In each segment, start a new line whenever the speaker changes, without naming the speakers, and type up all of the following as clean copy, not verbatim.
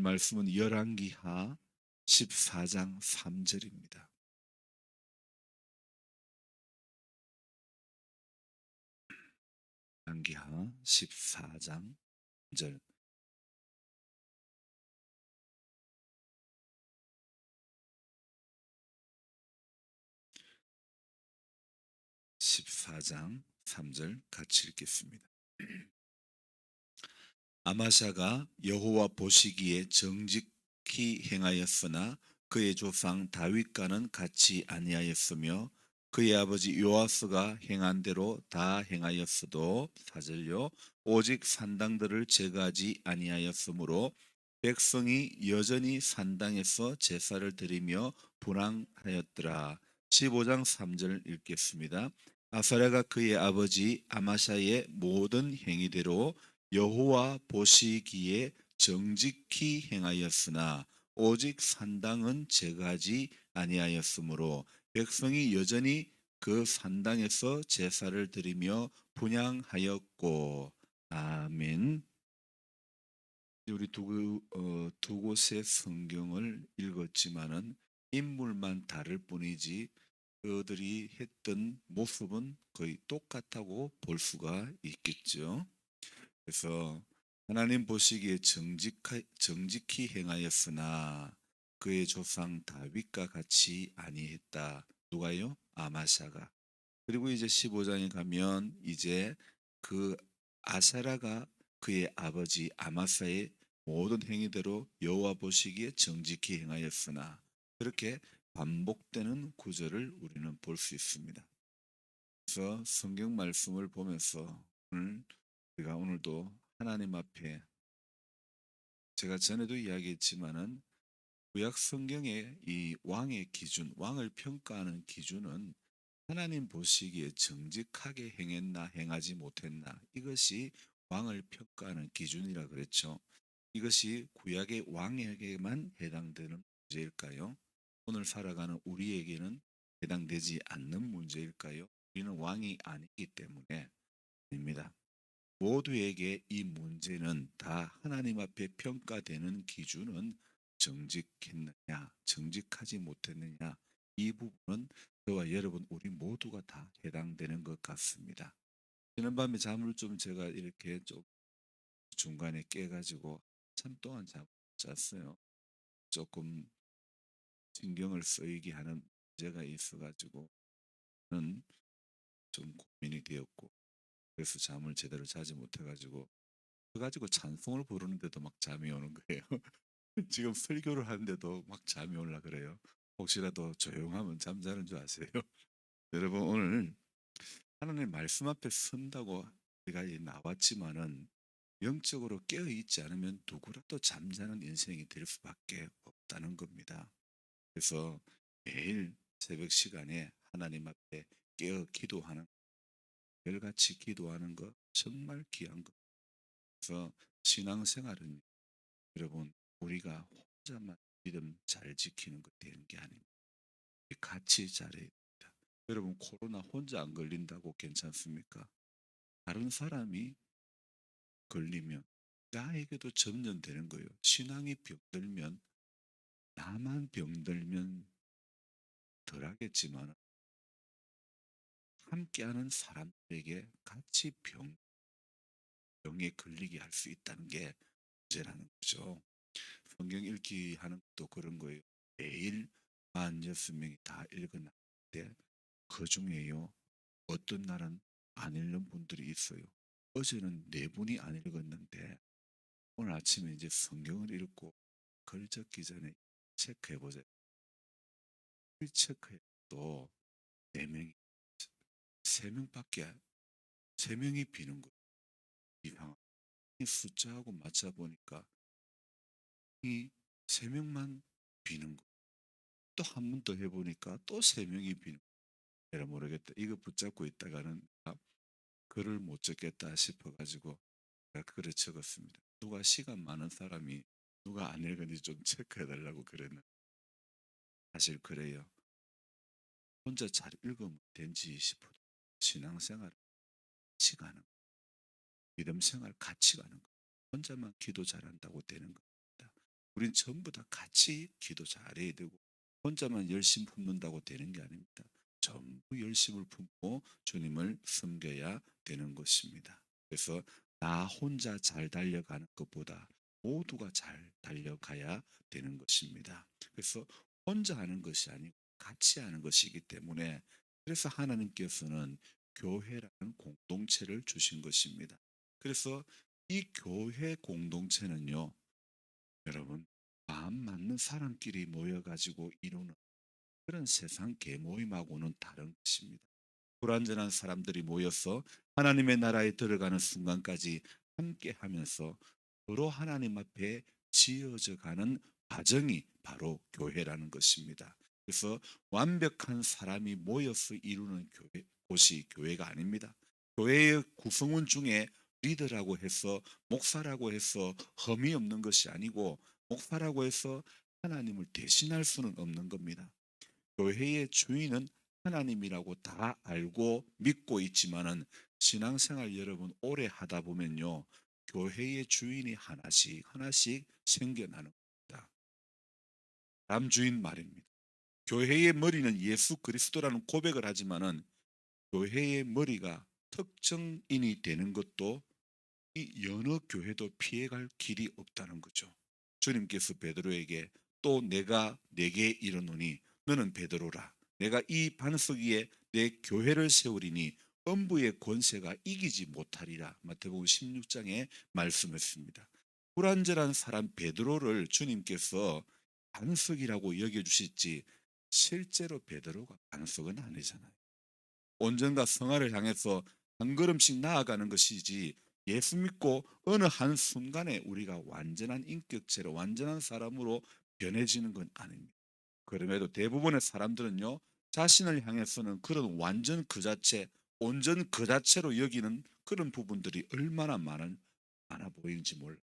말씀은 열왕기하 14장 3절입니다. 열왕기하 14장 3절. 14장 3절 같이 읽겠습니다. 아마샤가 여호와 보시기에 정직히 행하였으나 그의 조상 다윗과는 같이 아니하였으며 그의 아버지 요아스가 행한 대로 다 행하였어도 4절요 오직 산당들을 제거하지 아니하였으므로 백성이 여전히 산당에서 제사를 드리며 분향하였더라. 15장 3절 읽겠습니다. 아사랴가 그의 아버지 아마샤의 모든 행위대로 여호와 보시기에 정직히 행하였으나 오직 산당은 제거하지 아니하였으므로 백성이 여전히 그 산당에서 제사를 드리며 분향하였고. 아멘. 우리 두 곳의 성경을 읽었지만은 인물만 다를 뿐이지 그들이 했던 모습은 거의 똑같다고 볼 수가 있겠죠. 그래서 하나님 보시기에 정직히 행하였으나 그의 조상 다윗과 같이 아니했다. 누가요? 아마샤가. 그리고 이제 15장에 가면 이제 그 아사라가 그의 아버지 아마사의 모든 행위대로 여호와 보시기에 정직히 행하였으나, 그렇게 반복되는 구절을 우리는 볼 수 있습니다. 그래서 성경 말씀을 보면서 우리가 오늘도 하나님 앞에, 제가 전에도 이야기했지만은 구약 성경의 이 왕의 기준, 왕을 평가하는 기준은 하나님 보시기에 정직하게 행했나 행하지 못했나, 이것이 왕을 평가하는 기준이라 그랬죠. 이것이 구약의 왕에게만 해당되는 문제일까요? 오늘 살아가는 우리에게는 해당되지 않는 문제일까요? 우리는 왕이 아니기 때문에 아닙니다. 모두에게 이 문제는 다 하나님 앞에 평가되는 기준은 정직했느냐, 정직하지 못했느냐, 이 부분은 저와 여러분 우리 모두가 다 해당되는 것 같습니다. 지난밤에 잠을 좀 제가 이렇게 좀 중간에 깨가지고 참 동안 잠을 못 잤어요. 조금 신경을 쓰이게 하는 문제가 있어가지고는 좀 고민이 되었고, 그래서 잠을 제대로 자지 못해가지고 그래가지고 찬송을 부르는데도 막 잠이 오는 거예요. 지금 설교를 하는데도 막 잠이 올라 그래요. 혹시라도 조용하면 잠자는 줄 아세요? 여러분, 오늘 하나님 말씀 앞에 선다고 우리가 나왔지만은 영적으로 깨어 있지 않으면 누구라도 잠자는 인생이 될 수밖에 없다는 겁니다. 그래서 매일 새벽 시간에 하나님 앞에 깨어 기도하는, 매일같이 기도하는 것 정말 귀한 것. 그래서 신앙생활은 여러분, 우리가 혼자만 믿음 잘 지키는 것 되는 게 아닙니다. 같이 잘해야 됩니다. 여러분, 코로나 혼자 안 걸린다고 괜찮습니까? 다른 사람이 걸리면 나에게도 전염되는 거예요. 신앙이 병들면, 나만 병들면 덜하겠지만 함께하는 사람들에게 같이 병에 걸리게 할 수 있다는 게 문제라는 거죠. 성경 읽기 하는 것도 그런 거예요. 매일 46명이 다 읽어놨는데 그 중에요, 어떤 날은 안 읽는 분들이 있어요. 어제는 4분이 안 읽었는데 오늘 아침에 이제 성경을 읽고 글 적기 전에 체크해보세요. 글 체크해도 4명이, 3명밖에, 3명이 비는 거예요. 이상한. 이 숫자하고 맞춰보니까 이 3명만 비는 거예요. 또 한 번 더 해보니까 또 3명이 비는 거예요. 내가 모르겠다. 이거 붙잡고 있다가는 글을 못 적겠다 싶어가지고 제가 글을 적었습니다. 누가 시간 많은 사람이 누가 안 읽은지 좀 체크해달라고 그랬는데, 사실 그래요. 혼자 잘 읽으면 된지 싶어도 신앙생활 같이 가는 거, 믿음생활 같이 가는 거, 혼자만 기도 잘한다고 되는 겁니다. 우린 전부 다 같이 기도 잘해야 되고 혼자만 열심 품는다고 되는 게 아닙니다. 전부 열심을 품고 주님을 섬겨야 되는 것입니다. 그래서 나 혼자 잘 달려가는 것보다 모두가 잘 달려가야 되는 것입니다. 그래서 혼자 하는 것이 아니고 같이 하는 것이기 때문에 그래서 하나님께서는 교회라는 공동체를 주신 것입니다. 그래서 이 교회 공동체는요, 여러분, 마음 맞는 사람끼리 모여가지고 이루는 그런 세상 계모임하고는 다른 것입니다. 불완전한 사람들이 모여서 하나님의 나라에 들어가는 순간까지 함께 하면서 서로 하나님 앞에 지어져 가는 과정이 바로 교회라는 것입니다. 그래서 완벽한 사람이 모여서 이루는 곳이 교회가 아닙니다. 교회의 구성원 중에 리더라고 해서 목사라고 해서 흠이 없는 것이 아니고 목사라고 해서 하나님을 대신할 수는 없는 겁니다. 교회의 주인은 하나님이라고 다 알고 믿고 있지만은 신앙생활 여러분 오래 하다 보면요. 교회의 주인이 하나씩 하나씩 생겨나는 겁니다. 다음 주인 말입니다. 교회의 머리는 예수 그리스도라는 고백을 하지만은 교회의 머리가 특정인이 되는 것도 이 여느 교회도 피해갈 길이 없다는 거죠. 주님께서 베드로에게 또 내가 네게 이르노니 너는 베드로라. 내가 이 반석 위에 내 교회를 세우리니 음부의 권세가 이기지 못하리라. 마태복음 16장에 말씀했습니다. 불완전한 사람 베드로를 주님께서 반석이라고 여겨주실지 실제로 베드로가 반석은 아니잖아요. 온전과 성화를 향해서 한 걸음씩 나아가는 것이지 예수 믿고 어느 한 순간에 우리가 완전한 인격체로 완전한 사람으로 변해지는 건 아닙니다. 그럼에도 대부분의 사람들은요 자신을 향해서는 그런 완전 그 자체, 온전 그 자체로 여기는 그런 부분들이 얼마나 많아 보이는지 몰라요.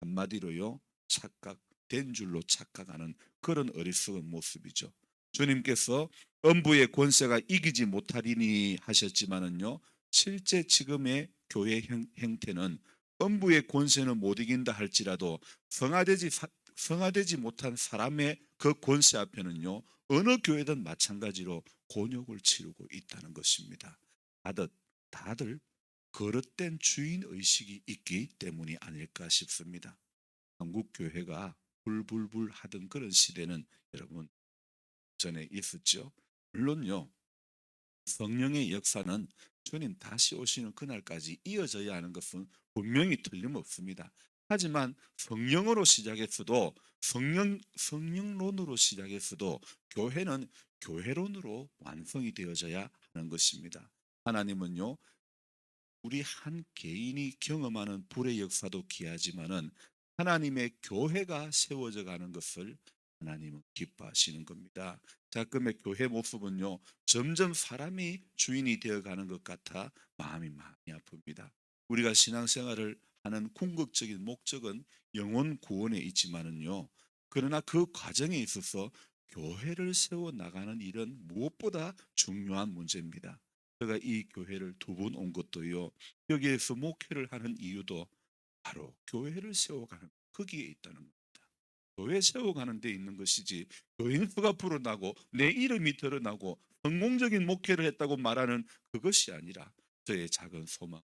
한마디로요 착각된 줄로 착각하는 그런 어리석은 모습이죠. 주님께서 음부의 권세가 이기지 못하리니 하셨지만은요 실제 지금의 교회 형태는 음부의 권세는 못 이긴다 할지라도 성화되지 못한 사람의 그 권세 앞에는요 어느 교회든 마찬가지로 곤욕을 치르고 있다는 것입니다. 다들 그릇된 주인 의식이 있기 때문이 아닐까 싶습니다. 한국 교회가 불불불 하던 그런 시대는 여러분 전에 있었죠. 물론요. 성령의 역사는 주님 다시 오시는 그날까지 이어져야 하는 것은 분명히 틀림없습니다. 하지만 성령으로 시작했어도 성령론으로 시작했어도 교회는 교회론으로 완성이 되어져야 하는 것입니다. 하나님은요. 우리 한 개인이 경험하는 불의 역사도 귀하지만은 하나님의 교회가 세워져 가는 것을 하나님은 기뻐하시는 겁니다. 자금의 교회 모습은요, 점점 사람이 주인이 되어 가는 것 같아 마음이 많이 아픕니다. 우리가 신앙생활을 하는 궁극적인 목적은 영혼 구원에 있지만은요, 그러나 그 과정에 있어서 교회를 세워 나가는 일은 무엇보다 중요한 문제입니다. 제가 이 교회를 두 번 온 것도요. 여기에서 목회를 하는 이유도 바로 교회를 세워가는 거기에 있다는 겁니다. 교회 세워가는 데 있는 것이지 교인 수가 불어나고 내 이름이 드러나고 성공적인 목회를 했다고 말하는 그것이 아니라 저의 작은 소망,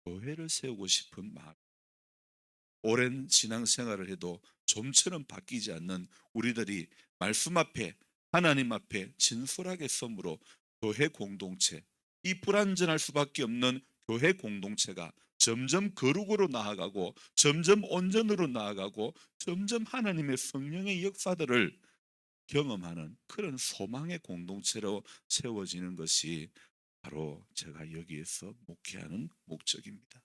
교회를 세우고 싶은 마음. 오랜 신앙생활을 해도 좀처럼 바뀌지 않는 우리들이 말씀 앞에 하나님 앞에 진솔하게 섬으로 교회 공동체, 이 불완전할 수밖에 없는 교회 공동체가 점점 거룩으로 나아가고 점점 온전으로 나아가고 점점 하나님의 성령의 역사들을 경험하는 그런 소망의 공동체로 세워지는 것이 바로 제가 여기에서 목회하는 목적입니다.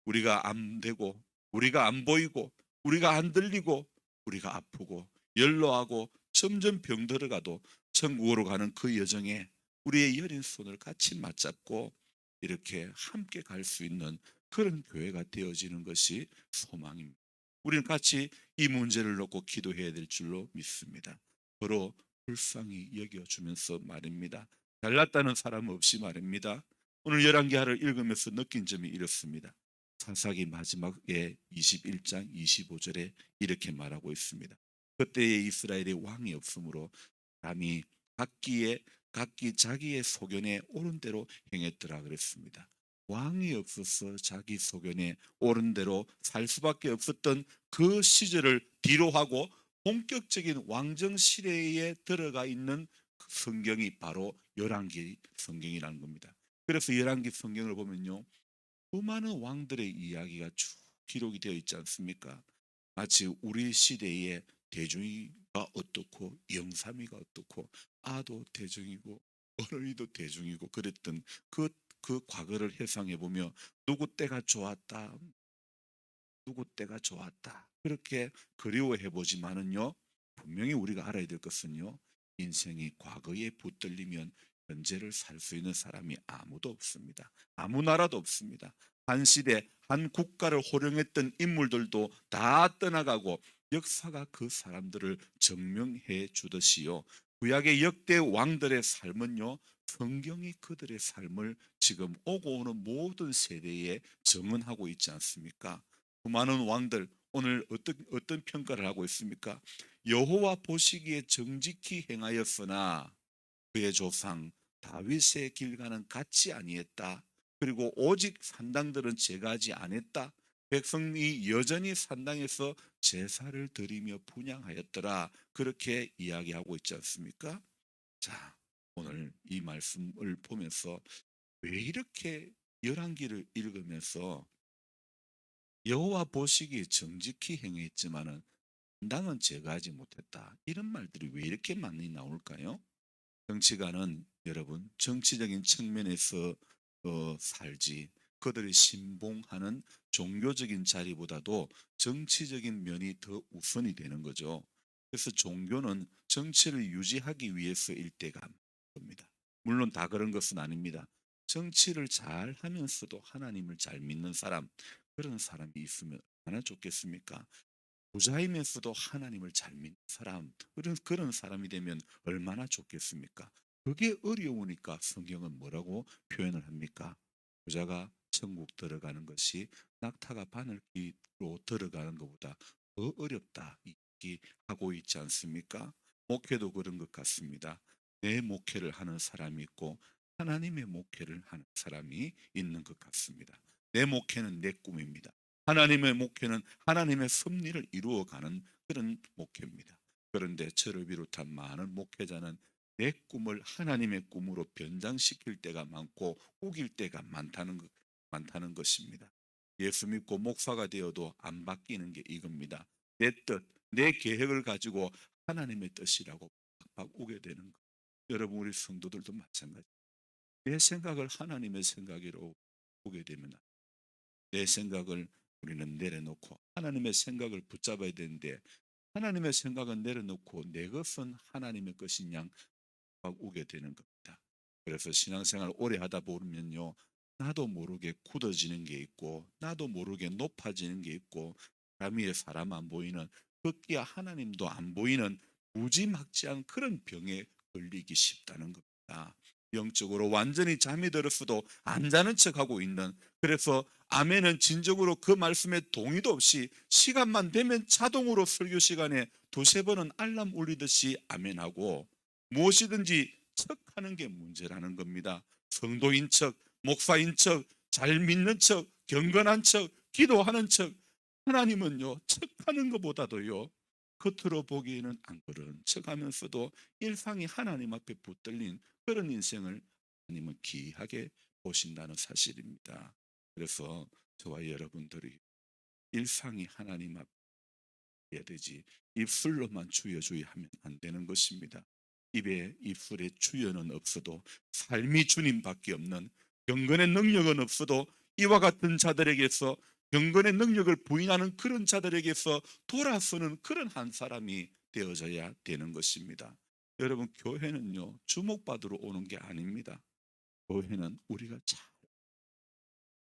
우리가 안 되고 우리가 안 보이고 우리가 안 들리고 우리가 아프고 연로하고 점점 병들어가도 천국으로 가는 그 여정에 우리의 여린 손을 같이 맞잡고 이렇게 함께 갈 수 있는 그런 교회가 되어지는 것이 소망입니다. 우리는 같이 이 문제를 놓고 기도해야 될 줄로 믿습니다. 서로 불쌍히 여겨주면서 말입니다. 잘났다는 사람 없이 말입니다. 오늘 열왕기하를 읽으면서 느낀 점이 이렇습니다. 사사기 마지막에 21장 25절에 이렇게 말하고 있습니다. 그때에 이스라엘에 왕이 없으므로 사람이 각기 자기의 소견에 옳은 대로 행했더라 그랬습니다. 왕이 없어서 자기 소견에 옳은 대로 살 수밖에 없었던 그 시절을 뒤로하고 본격적인 왕정 시대에 들어가 있는 그 성경이 바로 열왕기 성경이라는 겁니다. 그래서 열왕기 성경을 보면요, 수많은 왕들의 이야기가 쭉 기록이 되어 있지 않습니까? 마치 우리 시대의 대중이가 어떻고 영삼이가 어떻고 아도 대중이고 어른이도 대중이고 그랬던 그 과거를 회상해 보며 누구 때가 좋았다, 누구 때가 좋았다 그렇게 그리워해 보지만은요, 분명히 우리가 알아야 될 것은요, 인생이 과거에 붙들리면 현재를 살 수 있는 사람이 아무도 없습니다. 아무 나라도 없습니다. 한 시대 한 국가를 호령했던 인물들도 다 떠나가고 역사가 그 사람들을 증명해 주듯이요, 구약의 역대 왕들의 삶은요, 성경이 그들의 삶을 지금 오고 오는 모든 세대에 증언하고 있지 않습니까? 수많은 왕들 오늘 어떤 평가를 하고 있습니까? 여호와 보시기에 정직히 행하였으나 그의 조상 다윗의 길과는 같이 아니했다. 그리고 오직 산당들은 제거하지 않았다. 백성이 여전히 산당에서 제사를 드리며 분향하였더라. 그렇게 이야기하고 있지 않습니까? 자, 오늘 이 말씀을 보면서 왜 이렇게 열왕기를 읽으면서 여호와 보시기에 정직히 행했지만은 당은 제거하지 못했다, 이런 말들이 왜 이렇게 많이 나올까요? 정치가는 여러분 정치적인 측면에서 살지, 그들이 신봉하는 종교적인 자리보다도 정치적인 면이 더 우선이 되는 거죠. 그래서 종교는 정치를 유지하기 위해서일 때가 겁니다. 물론 다 그런 것은 아닙니다. 정치를 잘 하면서도 하나님을 잘 믿는 사람, 그런 사람이 있으면 얼마나 좋겠습니까? 부자이면서도 하나님을 잘 믿는 사람, 그런 사람이 되면 얼마나 좋겠습니까? 그게 어려우니까 성경은 뭐라고 표현을 합니까? 부자가 천국 들어가는 것이 낙타가 바늘기로 들어가는 것보다 더 어렵다, 이 하고 있지 않습니까? 목회도 그런 것 같습니다. 내 목회를 하는 사람이 있고 하나님의 목회를 하는 사람이 있는 것 같습니다. 내 목회는 내 꿈입니다. 하나님의 목회는 하나님의 섭리를 이루어가는 그런 목회입니다. 그런데 저를 비롯한 많은 목회자는 내 꿈을 하나님의 꿈으로 변장시킬 때가 많고 우길 때가 많다는 것입니다. 예수 믿고 목사가 되어도 안 바뀌는 게 이겁니다. 내 뜻, 내 계획을 가지고 하나님의 뜻이라고 팍팍 우게 되는 것. 여러분, 우리 성도들도 마찬가지. 내 생각을 하나님의 생각으로 보게 되면 내 생각을 우리는 내려놓고 하나님의 생각을 붙잡아야 되는데, 하나님의 생각은 내려놓고 내 것은 하나님의 것인 양 막 오게 되는 겁니다. 그래서 신앙생활 오래 하다 보면요, 나도 모르게 굳어지는 게 있고 나도 모르게 높아지는 게 있고 사람 위에 사람 안 보이는, 급기야 하나님도 안 보이는 무지막지한 그런 병에 걸리기 쉽다는 겁니다. 영적으로 완전히 잠이 들었어도 안 자는 척하고 있는, 그래서 아멘은 진정으로 그 말씀에 동의도 없이 시간만 되면 자동으로 설교 시간에 두세 번은 알람 울리듯이 아멘하고 무엇이든지 척하는 게 문제라는 겁니다. 성도인 척, 목사인 척, 잘 믿는 척, 경건한 척, 기도하는 척. 하나님은요, 척하는 것보다도요, 겉으로 보기에는 안 그런 척하면서도 일상이 하나님 앞에 붙들린 그런 인생을 하나님은 귀하게 보신다는 사실입니다. 그래서 저와 여러분들이 일상이 하나님 앞에 해야 되지, 입술로만 주여 주여 하면 안 되는 것입니다. 입술에 주여는 없어도 삶이 주님밖에 없는, 경건의 능력은 없어도 이와 같은 자들에게서 경건의 능력을 부인하는 그런 자들에게서 돌아서는 그런 한 사람이 되어져야 되는 것입니다. 여러분, 교회는요, 주목받으러 오는 게 아닙니다. 교회는 우리가 잘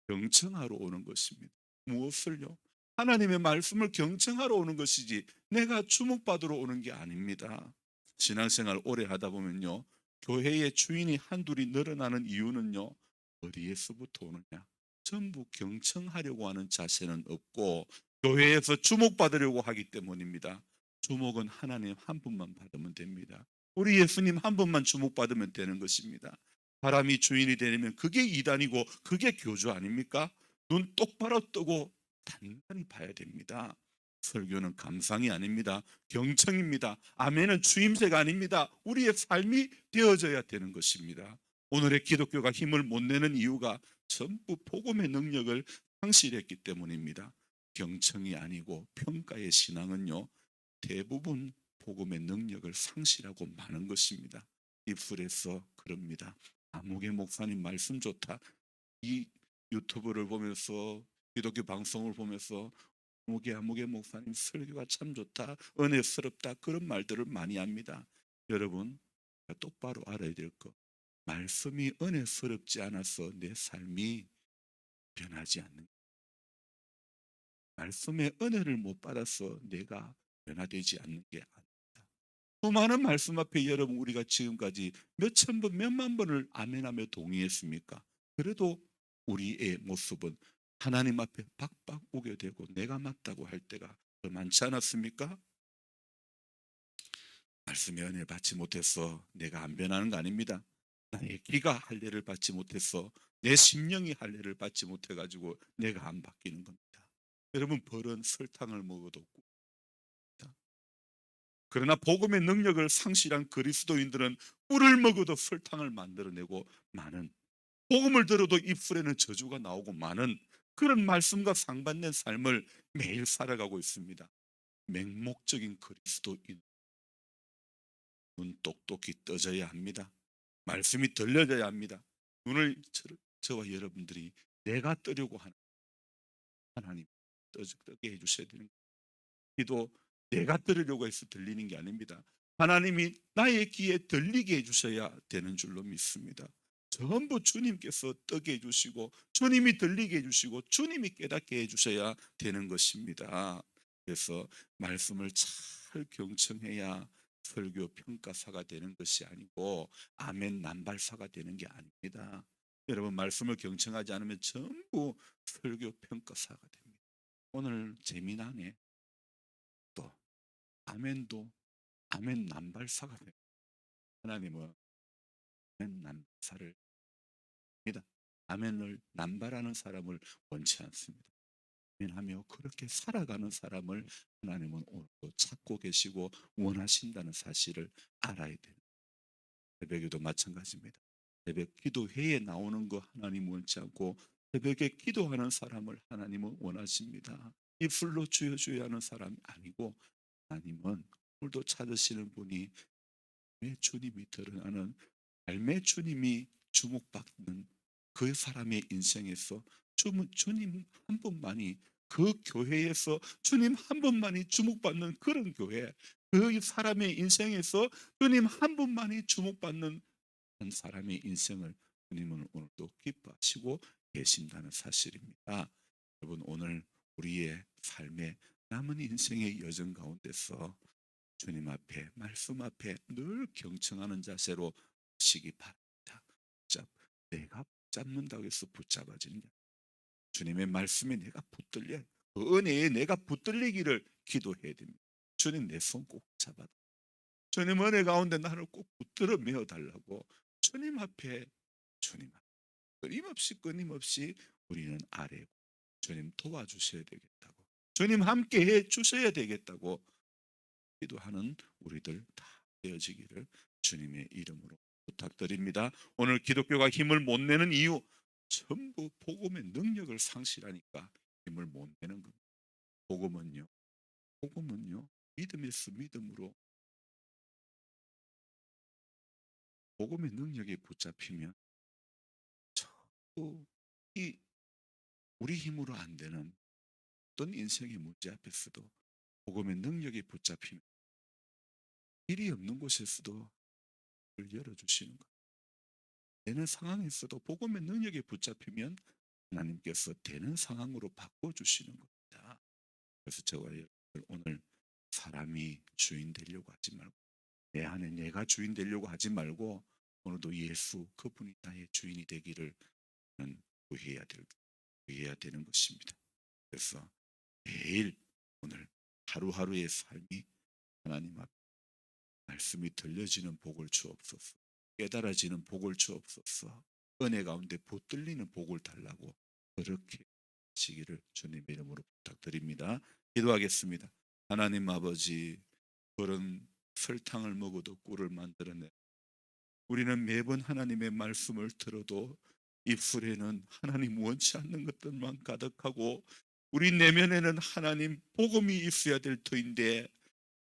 경청하러 오는 것입니다. 무엇을요? 하나님의 말씀을 경청하러 오는 것이지 내가 주목받으러 오는 게 아닙니다. 신앙생활 오래 하다 보면요, 교회의 주인이 한둘이 늘어나는 이유는요, 어디에서부터 오느냐? 전부 경청하려고 하는 자세는 없고 교회에서 주목받으려고 하기 때문입니다. 주목은 하나님 한 분만 받으면 됩니다. 우리 예수님 한 분만 주목받으면 되는 것입니다. 사람이 주인이 되려면 그게 이단이고 그게 교주 아닙니까? 눈 똑바로 뜨고 단단히 봐야 됩니다. 설교는 감상이 아닙니다. 경청입니다. 아멘은 추임새가 아닙니다. 우리의 삶이 되어져야 되는 것입니다. 오늘의 기독교가 힘을 못 내는 이유가 전부 복음의 능력을 상실했기 때문입니다. 경청이 아니고 평가의 신앙은요, 대부분 복음의 능력을 상실하고 마는 것입니다. 입술에서 그럽니다. 아무개 목사님 말씀 좋다. 이 유튜브를 보면서 기독교 방송을 보면서 아무개 목사님 설교가 참 좋다, 은혜스럽다, 그런 말들을 많이 합니다. 여러분 똑바로 알아야 될 것, 말씀이 은혜스럽지 않아서 내 삶이 변하지 않는, 말씀의 은혜를 못 받아서 내가 변화되지 않는 게 아닙니다. 수많은 말씀 앞에 여러분 우리가 지금까지 몇천 번 몇만 번을 아멘하며 동의했습니까? 그래도 우리의 모습은 하나님 앞에 박박 우게 되고 내가 맞다고 할 때가 더 많지 않았습니까? 말씀의 은혜를 받지 못해서 내가 안 변하는 거 아닙니다. 나의 귀가 할례를 받지 못해서 내 심령이 할례를 받지 못해가지고 내가 안 바뀌는 겁니다. 여러분 벌은 설탕을 먹어도 굽니다. 그러나 복음의 능력을 상실한 그리스도인들은 꿀을 먹어도 설탕을 만들어내고 많은, 복음을 들어도 입술에는 저주가 나오고 많은 그런 말씀과 상반된 삶을 매일 살아가고 있습니다. 맹목적인 그리스도인, 눈 똑똑히 떠져야 합니다. 말씀이 들려져야 합니다. 눈을 저와 여러분들이 내가 뜨려고 하는 하나님 뜨게 해주셔야 되는 거예요. 기도 내가 들으려고 해서 들리는 게 아닙니다. 하나님이 나의 귀에 들리게 해주셔야 되는 줄로 믿습니다. 전부 주님께서 뜨게 해주시고 주님이 들리게 해주시고 주님이 깨닫게 해주셔야 되는 것입니다. 그래서 말씀을 잘 경청해야 설교 평가사가 되는 것이 아니고 아멘 남발사가 되는 게 아닙니다. 여러분 말씀을 경청하지 않으면 전부 설교 평가사가 됩니다. 오늘 재미나네. 또 아멘도 아멘 남발사가 됩니다. 하나님은 아멘 남발사를 합니다. 아멘을 남발하는 사람을 원치 않습니다. 아멘하며 그렇게 살아가는 사람을 하나님은 오늘도 찾고 계시고 원하신다는 사실을 알아야 돼요. 새벽에도 마찬가지입니다. 새벽 기도회에 나오는 거 하나님 원치 않고 새벽에 기도하는 사람을 하나님은 원하십니다. 입술로 주여 주여 하는 사람이 아니고 하나님은 오늘도 찾으시는 분이 내 주님이 드러나는 삶의 주님이 주목받는 그 사람의 인생에서 주님 한 분만이, 그 교회에서 주님 한 분만이 주목받는 그런 교회, 그 사람의 인생에서 주님 한 분만이 주목받는 한 사람의 인생을 주님은 오늘도 기뻐하시고 계신다는 사실입니다. 여러분 오늘 우리의 삶의 남은 인생의 여정 가운데서 주님 앞에 말씀 앞에 늘 경청하는 자세로 시기 바랍니다. 내가 붙잡는다고 해서 붙잡아지는 게 아니라 주님의 말씀에 내가 붙들려, 그 은혜에 내가 붙들리기를 기도해야 됩니다. 주님 내 손 꼭 잡아, 주님 은혜 가운데 나를 꼭 붙들어 메어 달라고 주님 앞에, 주님 앞에 끊임없이 우리는 아뢰고 주님 도와주셔야 되겠다고, 주님 함께 해 주셔야 되겠다고 기도하는 우리들 다 되어지기를 주님의 이름으로 부탁드립니다. 오늘 기독교가 힘을 못 내는 이유 전부 복음의 능력을 상실하니까 힘을 못 내는 겁니다. 복음은요 믿음에서 믿음으로, 복음의 능력에 붙잡히면 전부 이 우리 힘으로 안 되는 어떤 인생의 문제 앞에서도 복음의 능력에 붙잡히면 길이 없는 곳에서도 을 열어주시는 것. 되는 상황에서도 복음의 능력에 붙잡히면 하나님께서 되는 상황으로 바꿔주시는 겁니다. 그래서 저와 여러분들 오늘 사람이 주인 되려고 하지 말고, 내 안에 내가 주인 되려고 하지 말고 오늘도 예수 그분이 나의 주인이 되기를 구해야 됩니다. 해야 되는 것입니다. 그래서 매일 오늘 하루하루의 삶이 하나님 앞 말씀이 들려지는 복을 주옵소서. 깨달아지는 복을 주옵소서. 은혜 가운데 붙들리는 복을 달라고 그렇게 하시기를 주님의 이름으로 부탁드립니다. 기도하겠습니다. 하나님 아버지, 그런 설탕을 먹어도 꿀을 만들어내. 우리는 매번 하나님의 말씀을 들어도 입술에는 하나님 원치 않는 것들만 가득하고 우리 내면에는 하나님 복음이 있어야 될 터인데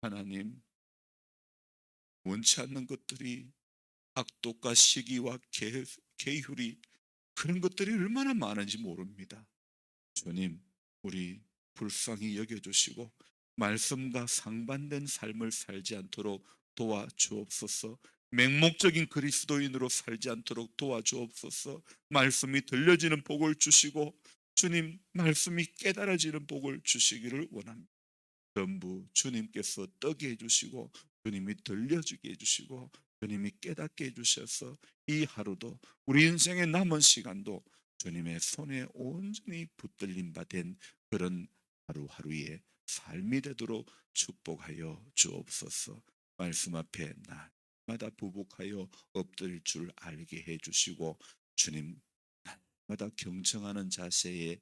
하나님 원치 않는 것들이 악독과 시기와 계율이 그런 것들이 얼마나 많은지 모릅니다. 주님, 우리 불쌍히 여겨주시고 말씀과 상반된 삶을 살지 않도록 도와주옵소서. 맹목적인 그리스도인으로 살지 않도록 도와주옵소서. 말씀이 들려지는 복을 주시고 주님 말씀이 깨달아지는 복을 주시기를 원합니다. 전부 주님께서 떠게 해주시고 주님이 들려주게 해주시고 주님이 깨닫게 해주셔서 이 하루도 우리 인생의 남은 시간도 주님의 손에 온전히 붙들림 받은 그런 하루하루의 삶이 되도록 축복하여 주옵소서. 말씀 앞에 날마다 부복하여 엎드릴 줄 알게 해주시고 주님 날마다 경청하는 자세에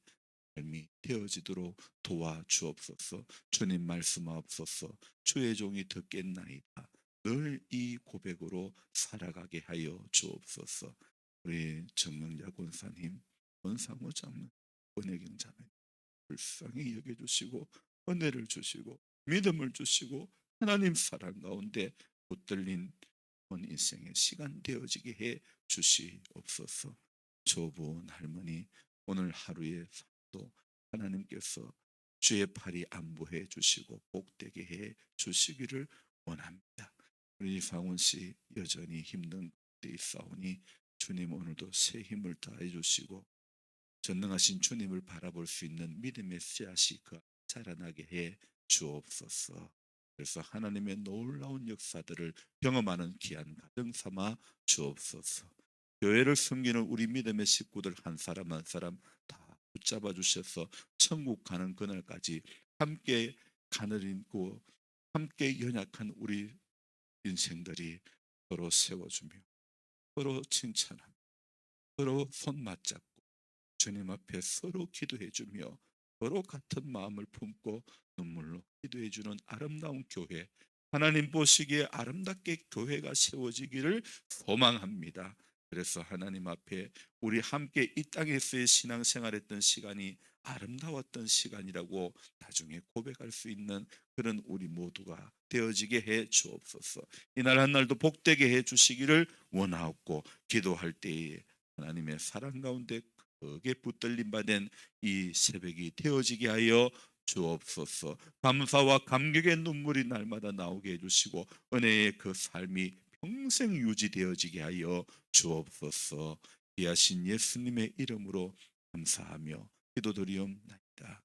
삶이 되어지도록 도와주옵소서. 주님 말씀하옵소서. 주의 종이 듣겠나이다. 늘 이 고백으로 살아가게 하여 주옵소서. 우리 정명자 권사님, 권상호 장로, 권혜경 자매 불쌍히 여겨주시고 은혜를 주시고 믿음을 주시고 하나님 사랑 가운데 붙들린 온 인생의 시간 되어지게 해 주시옵소서. 조부원 할머니 오늘 하루의 삶도 하나님께서 주의 팔이 안보해 주시고 복되게 해 주시기를 원합니다. 우리 상훈 씨 여전히 힘든 데 있사오니 주님 오늘도 새 힘을 더해 주시고 전능하신 주님을 바라볼 수 있는 믿음의 씨앗이 그 자라나게 해 주옵소서. 그래서 하나님의 놀라운 역사들을 경험하는 귀한 가정 삼아 주옵소서. 교회를 섬기는 우리 믿음의 식구들 한 사람 한 사람 다 붙잡아 주셔서 천국 가는 그날까지 함께 가느리고 함께 연약한 우리 인생들이 서로 세워주며 서로 칭찬하며 서로 손 맞잡고 주님 앞에 서로 기도해 주며 서로 같은 마음을 품고 눈물로 기도해 주는 아름다운 교회, 하나님 보시기에 아름답게 교회가 세워지기를 소망합니다. 그래서 하나님 앞에 우리 함께 이 땅에서의 신앙생활했던 시간이 아름다웠던 시간이라고 나중에 고백할 수 있는 그런 우리 모두가 되어지게 해 주옵소서. 이날 한 날도 복되게 해 주시기를 원하옵고 기도할 때에 하나님의 사랑 가운데 크게 붙들림 받은 이 새벽이 되어지게 하여 주옵소서. 감사와 감격의 눈물이 날마다 나오게 해주시고 은혜의 그 삶이 평생 유지되어지게 하여 주옵소서. 귀하신 예수님의 이름으로 감사하며 기도드리옵나이다.